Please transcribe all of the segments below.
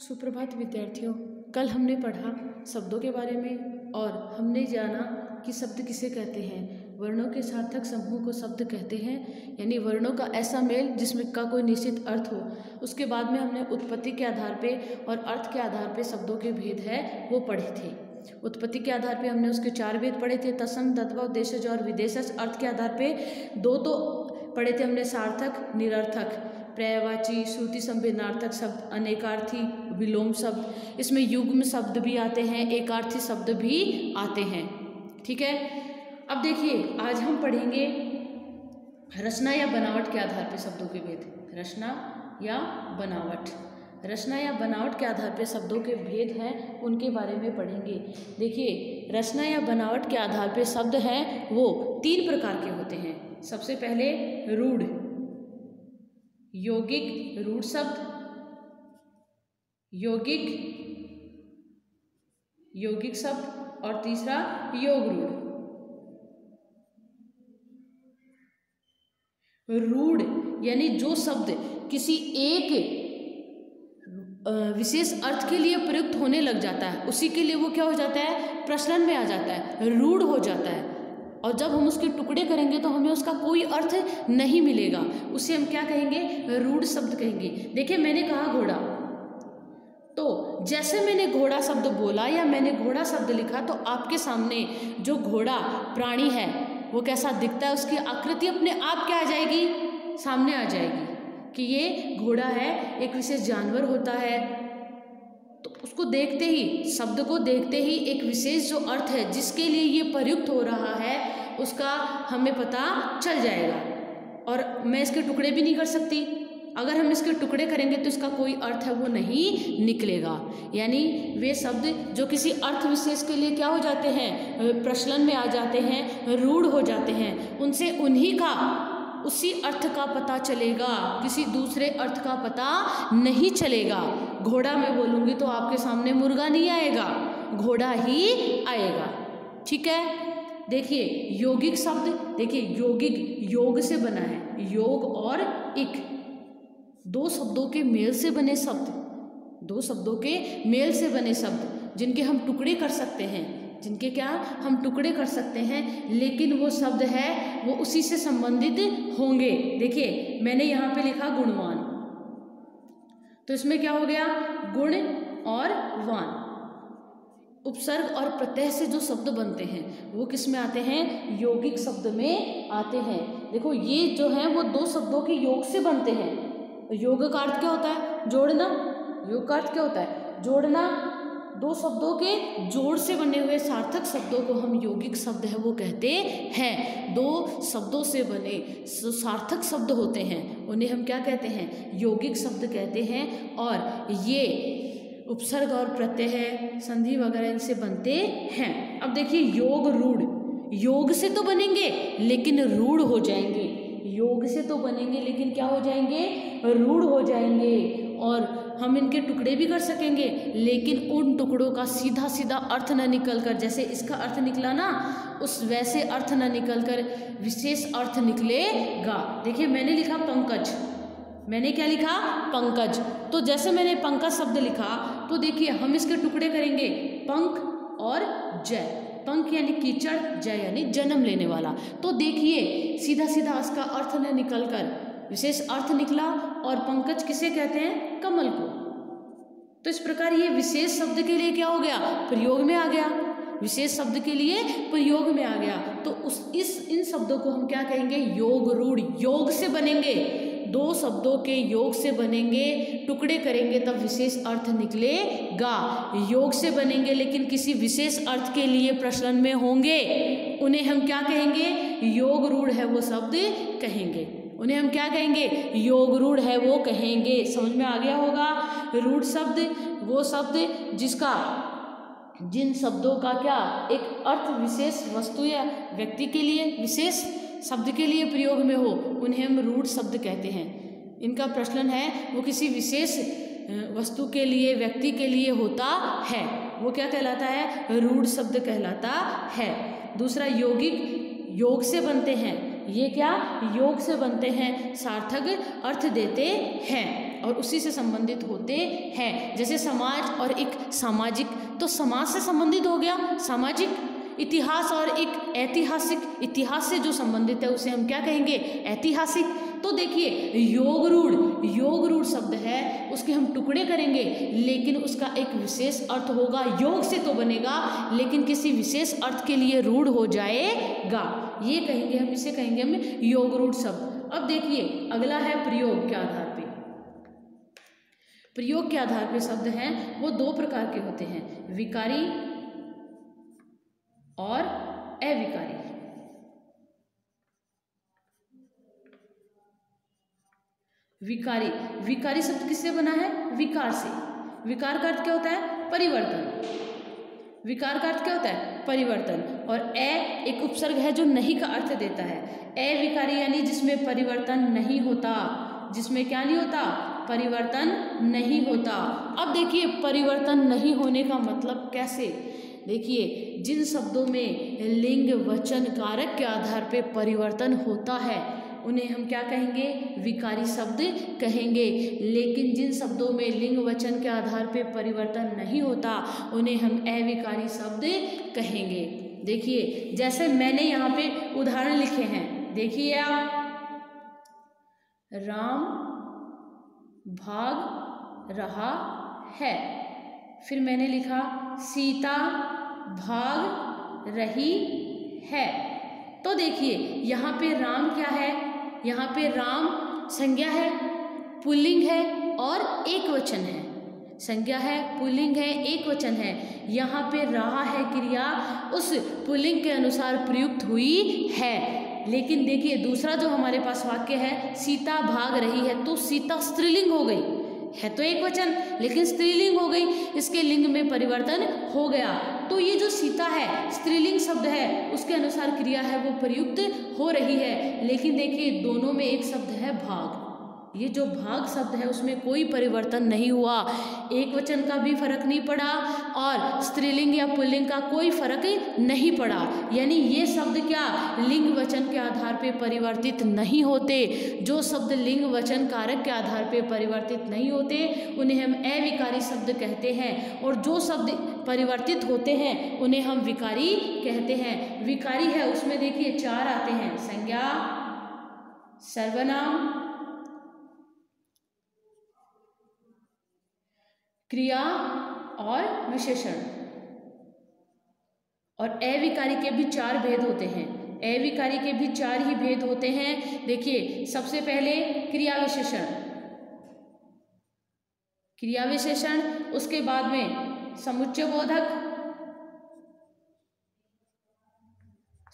सुप्रभात विद्यार्थियों। कल हमने पढ़ा शब्दों के बारे में और हमने जाना कि शब्द किसे कहते हैं। वर्णों के सार्थक समूह को शब्द कहते हैं, यानी वर्णों का ऐसा मेल जिसमें का कोई निश्चित अर्थ हो। उसके बाद में हमने उत्पत्ति के आधार पे और अर्थ के आधार पे शब्दों के भेद है वो पढ़े थे। उत्पत्ति के आधार पे हमने उसके 4 भेद पढ़े थे, तत्सम, तद्भव, देशज और विदेशज। अर्थ के आधार पे 2 तो पढ़े थे हमने, सार्थक, निरर्थक, पर्यायवाची, श्रुति संवेदनार्थक शब्द, अनेकार्थी, विलोम शब्द। इसमें युग्म शब्द भी आते हैं, एकार्थी शब्द भी आते हैं। ठीक है, अब देखिए आज हम पढ़ेंगे रचना या बनावट के आधार पर शब्दों के भेद। रचना या बनावट, रचना या बनावट के आधार पर शब्दों के भेद हैं, उनके बारे में पढ़ेंगे। देखिए रचना या बनावट के आधार पर शब्द हैं वो 3 प्रकार के होते हैं। सबसे पहले रूढ़, यौगिक रूढ़ शब्द, यौगिक शब्द और तीसरा योग रूढ़। रूढ़ यानी जो शब्द किसी एक विशेष अर्थ के लिए प्रयुक्त होने लग जाता है, उसी के लिए वो क्या हो जाता है, प्रचलन में आ जाता है, रूढ़ हो जाता है। और जब हम उसके टुकड़े करेंगे तो हमें उसका कोई अर्थ नहीं मिलेगा, उसे हम क्या कहेंगे, रूढ़ शब्द कहेंगे। देखिए मैंने कहा घोड़ा, तो जैसे मैंने घोड़ा शब्द बोला या मैंने घोड़ा शब्द लिखा, तो आपके सामने जो घोड़ा प्राणी है वो कैसा दिखता है, उसकी आकृति अपने आप क्या आ जाएगी, सामने आ जाएगी कि ये घोड़ा है, एक विशेष जानवर होता है। तो उसको देखते ही, शब्द को देखते ही एक विशेष जो अर्थ है जिसके लिए ये प्रयुक्त हो रहा है उसका हमें पता चल जाएगा। और मैं इसके टुकड़े भी नहीं कर सकती, अगर हम इसके टुकड़े करेंगे तो इसका कोई अर्थ है वो नहीं निकलेगा। यानी वे शब्द जो किसी अर्थ विशेष के लिए क्या हो जाते हैं, प्रचलन में आ जाते हैं, रूढ़ हो जाते हैं, उनसे उन्हीं का उसी अर्थ का पता चलेगा, किसी दूसरे अर्थ का पता नहीं चलेगा। घोड़ा मैं बोलूँगी तो आपके सामने मुर्गा नहीं आएगा, घोड़ा ही आएगा। ठीक है, देखिए यौगिक शब्द, देखिए यौगिक योग से बना है, योग और इक 2 शब्दों के मेल से बने शब्द, 2 शब्दों के मेल से बने शब्द जिनके हम टुकड़े कर सकते हैं, जिनके क्या हम टुकड़े कर सकते हैं, लेकिन वो शब्द है वो उसी से संबंधित होंगे। देखिए मैंने यहाँ पे लिखा गुणवान, तो इसमें क्या हो गया, गुण और वान। उपसर्ग और प्रत्यय से जो शब्द बनते हैं वो किस में आते हैं, यौगिक शब्द में आते हैं। देखो ये जो है वो 2 शब्दों के योग से बनते हैं। योग का अर्थ क्या होता है, जोड़ना। योग का अर्थ क्या होता है, जोड़ना। 2 शब्दों के जोड़ से बने हुए सार्थक शब्दों को हम यौगिक शब्द है वो कहते हैं। 2 शब्दों से बने सार्थक शब्द होते हैं उन्हें हम क्या कहते हैं, यौगिक शब्द कहते हैं। और ये उपसर्ग और प्रत्यय, संधि वगैरह इनसे बनते हैं। अब देखिए योग रूढ़, योग से तो बनेंगे लेकिन रूढ़ हो जाएंगे, योग से तो बनेंगे लेकिन क्या हो जाएंगे, रूढ़ हो जाएंगे। और हम इनके टुकड़े भी कर सकेंगे लेकिन उन टुकड़ों का सीधा सीधा अर्थ न निकल कर, जैसे इसका अर्थ निकला ना, उस वैसे अर्थ न निकल कर विशेष अर्थ निकलेगा। देखिए मैंने लिखा पंकज, मैंने क्या लिखा, पंकज। तो जैसे मैंने पंकज शब्द लिखा तो देखिए हम इसके टुकड़े करेंगे, पंख और जय। पंख यानी कीचड़, जय यानी जन्म लेने वाला। तो देखिए सीधा सीधा इसका अर्थ न निकल कर विशेष अर्थ निकला। और पंकज किसे कहते हैं, कमल को। तो इस प्रकार ये विशेष शब्द के लिए क्या हो गया, प्रयोग में आ गया, विशेष शब्द के लिए प्रयोग में आ गया। तो इन शब्दों को हम क्या कहेंगे, योग रूढ़। योग से बनेंगे, 2 शब्दों के योग से बनेंगे, टुकड़े करेंगे तब विशेष अर्थ निकलेगा। योग से बनेंगे लेकिन किसी विशेष अर्थ के लिए प्रचलन में होंगे, उन्हें हम क्या कहेंगे, योग रूढ़ है वो शब्द कहेंगे। उन्हें हम क्या कहेंगे, योग रूढ़ है वो कहेंगे। समझ में आ गया होगा। रूढ़ शब्द वो शब्द जिसका, जिन शब्दों का क्या एक अर्थ विशेष वस्तु या व्यक्ति के लिए, विशेष शब्द के लिए प्रयोग में हो, उन्हें हम रूढ़ शब्द कहते हैं। इनका प्रचलन है वो किसी विशेष वस्तु के लिए, व्यक्ति के लिए होता है, वो क्या कहलाता है, रूढ़ शब्द कहलाता है। दूसरा यौगिक, योग से बनते हैं, ये क्या योग से बनते हैं, सार्थक अर्थ देते हैं। और उसी से संबंधित होते हैं। जैसे समाज और एक सामाजिक, तो समाज से संबंधित हो गया सामाजिक, इतिहास और एक ऐतिहासिक, इतिहास से जो संबंधित है उसे हम क्या कहेंगे, ऐतिहासिक। तो देखिए योग रूढ़ शब्द है, उसके हम टुकड़े करेंगे लेकिन उसका एक विशेष अर्थ होगा। योग से तो बनेगा लेकिन किसी विशेष अर्थ के लिए रूढ़ हो जाएगा, ये कहेंगे हम, इसे कहेंगे हम योग रूढ़ शब्द। अब देखिए अगला है प्रयोग के आधार पे। प्रयोग के आधार पे शब्द हैं वो दो प्रकार के होते हैं, विकारी और अविकारी। विकारी शब्द किससे बना है, विकार से। विकार का अर्थ क्या होता है, परिवर्तन। विकार का अर्थ क्या होता है, परिवर्तन। और एक उपसर्ग है जो नहीं का अर्थ देता है। अविकारी यानी जिसमें परिवर्तन नहीं होता, जिसमें क्या नहीं होता, परिवर्तन नहीं होता। अब देखिए परिवर्तन नहीं होने का मतलब कैसे, देखिए जिन शब्दों में लिंग वचन कारक के आधार पे परिवर्तन होता है उन्हें हम क्या कहेंगे, विकारी शब्द कहेंगे। लेकिन जिन शब्दों में लिंग वचन के आधार पे परिवर्तन नहीं होता उन्हें हम अविकारी शब्द कहेंगे। देखिए जैसे मैंने यहाँ पे उदाहरण लिखे हैं, देखिए आप, राम भाग रहा है, फिर मैंने लिखा सीता भाग रही है। तो देखिए यहाँ पे राम क्या है, यहाँ पे राम संज्ञा है, पुल्लिंग है और एक वचन है। संज्ञा है, पुल्लिंग है, एक वचन है। यहाँ पे रहा है क्रिया उस पुल्लिंग के अनुसार प्रयुक्त हुई है। लेकिन देखिए दूसरा जो हमारे पास वाक्य है, सीता भाग रही है, तो सीता स्त्रीलिंग हो गई, है तो एक वचन लेकिन स्त्रीलिंग हो गई, इसके लिंग में परिवर्तन हो गया। तो ये जो सीता है स्त्रीलिंग शब्द है, उसके अनुसार क्रिया है वो प्रयुक्त हो रही है। लेकिन देखिए दोनों में एक शब्द है भाग, ये जो भाग शब्द है उसमें कोई परिवर्तन नहीं हुआ, एक वचन का भी फर्क नहीं पड़ा और स्त्रीलिंग या पुल्लिंग का कोई फर्क नहीं पड़ा। यानी ये शब्द क्या, लिंग वचन के आधार पे परिवर्तित नहीं होते। जो शब्द लिंग वचन कारक के आधार पे परिवर्तित नहीं होते उन्हें हम अविकारी शब्द कहते हैं, और जो शब्द परिवर्तित होते हैं उन्हें हम विकारी कहते हैं। विकारी है उसमें देखिए चार आते हैं, संज्ञा, सर्वनाम, क्रिया और विशेषण। और अविकारी के भी चार भेद होते हैं, अविकारी के भी चार ही भेद होते हैं। देखिए सबसे पहले क्रिया विशेषण, क्रिया विशेषण, उसके बाद में समुच्चय बोधक,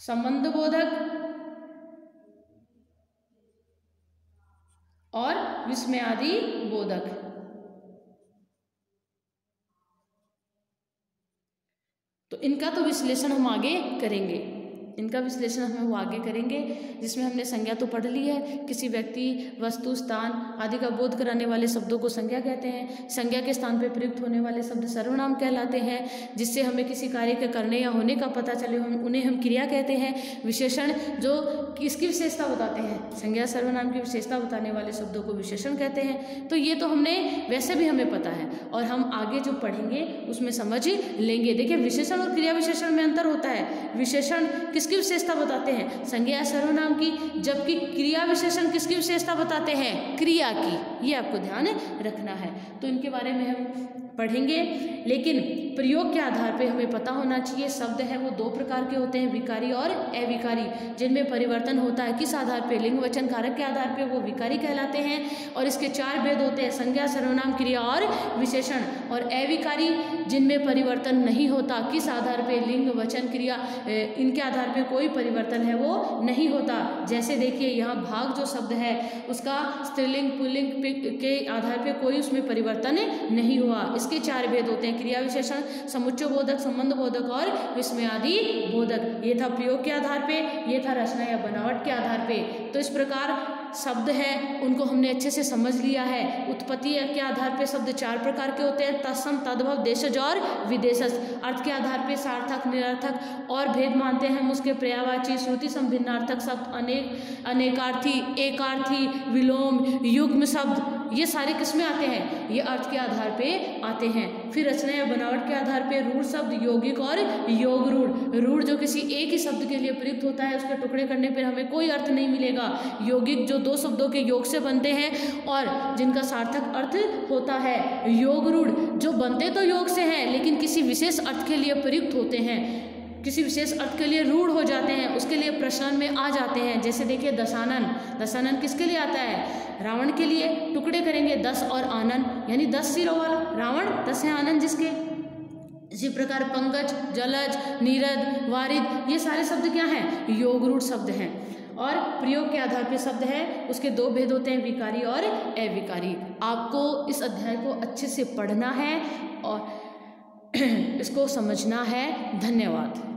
संबंध बोधक और विस्मयादि बोधक। तो इनका तो विश्लेषण हम आगे करेंगे, इनका विश्लेषण हम वो आगे करेंगे, जिसमें हमने संज्ञा तो पढ़ ली है। किसी व्यक्ति, वस्तु, स्थान आदि का बोध कराने वाले शब्दों को संज्ञा कहते हैं। संज्ञा के स्थान पर प्रयुक्त होने वाले शब्द सर्वनाम कहलाते हैं, जिससे हमें किसी कार्य के करने या होने का पता चले, उन्हें हम क्रिया कहते हैं। विशेषण जो किसकी विशेषता बताते हैं, संज्ञा सर्वनाम की विशेषता बताने वाले शब्दों को विशेषण कहते हैं। तो ये तो हमने वैसे भी हमें पता है और हम आगे जो पढ़ेंगे उसमें समझ लेंगे। देखिए विशेषण और क्रिया विशेषण में अंतर होता है। विशेषण किसकी विशेषता बताते हैं, संज्ञा सर्वनाम की, जबकि क्रिया विशेषण किसकी विशेषता बताते हैं, क्रिया की। ये आपको ध्यान रखना है। तो इनके बारे में हम पढ़ेंगे, लेकिन प्रयोग के आधार पे हमें पता होना चाहिए शब्द है वो दो प्रकार के होते हैं, विकारी और अविकारी, जिनमें परिवर्तन होता है किस आधार पे, लिंग वचन कारक के आधार पे वो विकारी कहलाते हैं। और इसके चार भेद होते हैं, संज्ञा सर्वनाम क्रिया और विशेषण। और अविकारी जिनमें परिवर्तन नहीं होता, किस आधार पे, लिंग वचन क्रिया, इनके आधार पे कोई परिवर्तन है वो नहीं होता। जैसे देखिए यहाँ भाग जो शब्द है उसका स्त्रीलिंग पुल्लिंग के आधार पे कोई उसमें परिवर्तन नहीं हुआ। इसके चार भेद होते हैं, क्रिया विशेषण, समुच्चय बोधक, संबंध बोधक और विस्मयादि बोधक। ये था प्रयोग के आधार पे, ये था रचना या बनावट के आधार पे। तो इस प्रकार शब्द है उनको हमने अच्छे से समझ लिया है। उत्पत्ति के आधार पे शब्द चार प्रकार के होते हैं, तत्सम, तद्भव, देशज और विदेशज। अर्थ के आधार पे सार्थक, निरर्थक और भेद मानते हैं हम उसके पर्यायवाची, श्रुति संभिन्नार्थक शब्द, अनेक, अनेकार्थी, एकार्थी, विलोम, युग्म शब्द ये सारे किस में आते हैं, ये अर्थ के आधार पे आते हैं। फिर रचना या बनावट के आधार पे रूढ़ शब्द यौगिक और योग रूढ़। रूढ़ जो किसी एक ही शब्द के लिए प्रयुक्त होता है, उसके टुकड़े करने पर हमें कोई अर्थ नहीं मिलेगा। यौगिक जो दो शब्दों के योग से बनते हैं और जिनका सार्थक अर्थ होता है। योग रूढ़ जो बनते तो योग से हैं लेकिन किसी विशेष अर्थ के लिए प्रयुक्त होते हैं, किसी विशेष अर्थ के लिए रूढ़ हो जाते हैं, उसके लिए प्रश्न में आ जाते हैं। जैसे देखिए दशानन, दशानन किसके लिए आता है, रावण के लिए। टुकड़े करेंगे 10 और आनन यानी 10 सिरों वाला रावण, 10 है आनन जिसके। इसी प्रकार पंकज, जलज, नीरद, वारिद ये सारे शब्द क्या हैं, योग रूढ़ शब्द हैं। और प्रयोग के आधार पे शब्द है, उसके दो भेद होते हैं, विकारी और अविकारी। आपको इस अध्याय को अच्छे से पढ़ना है और इसको समझना है। धन्यवाद।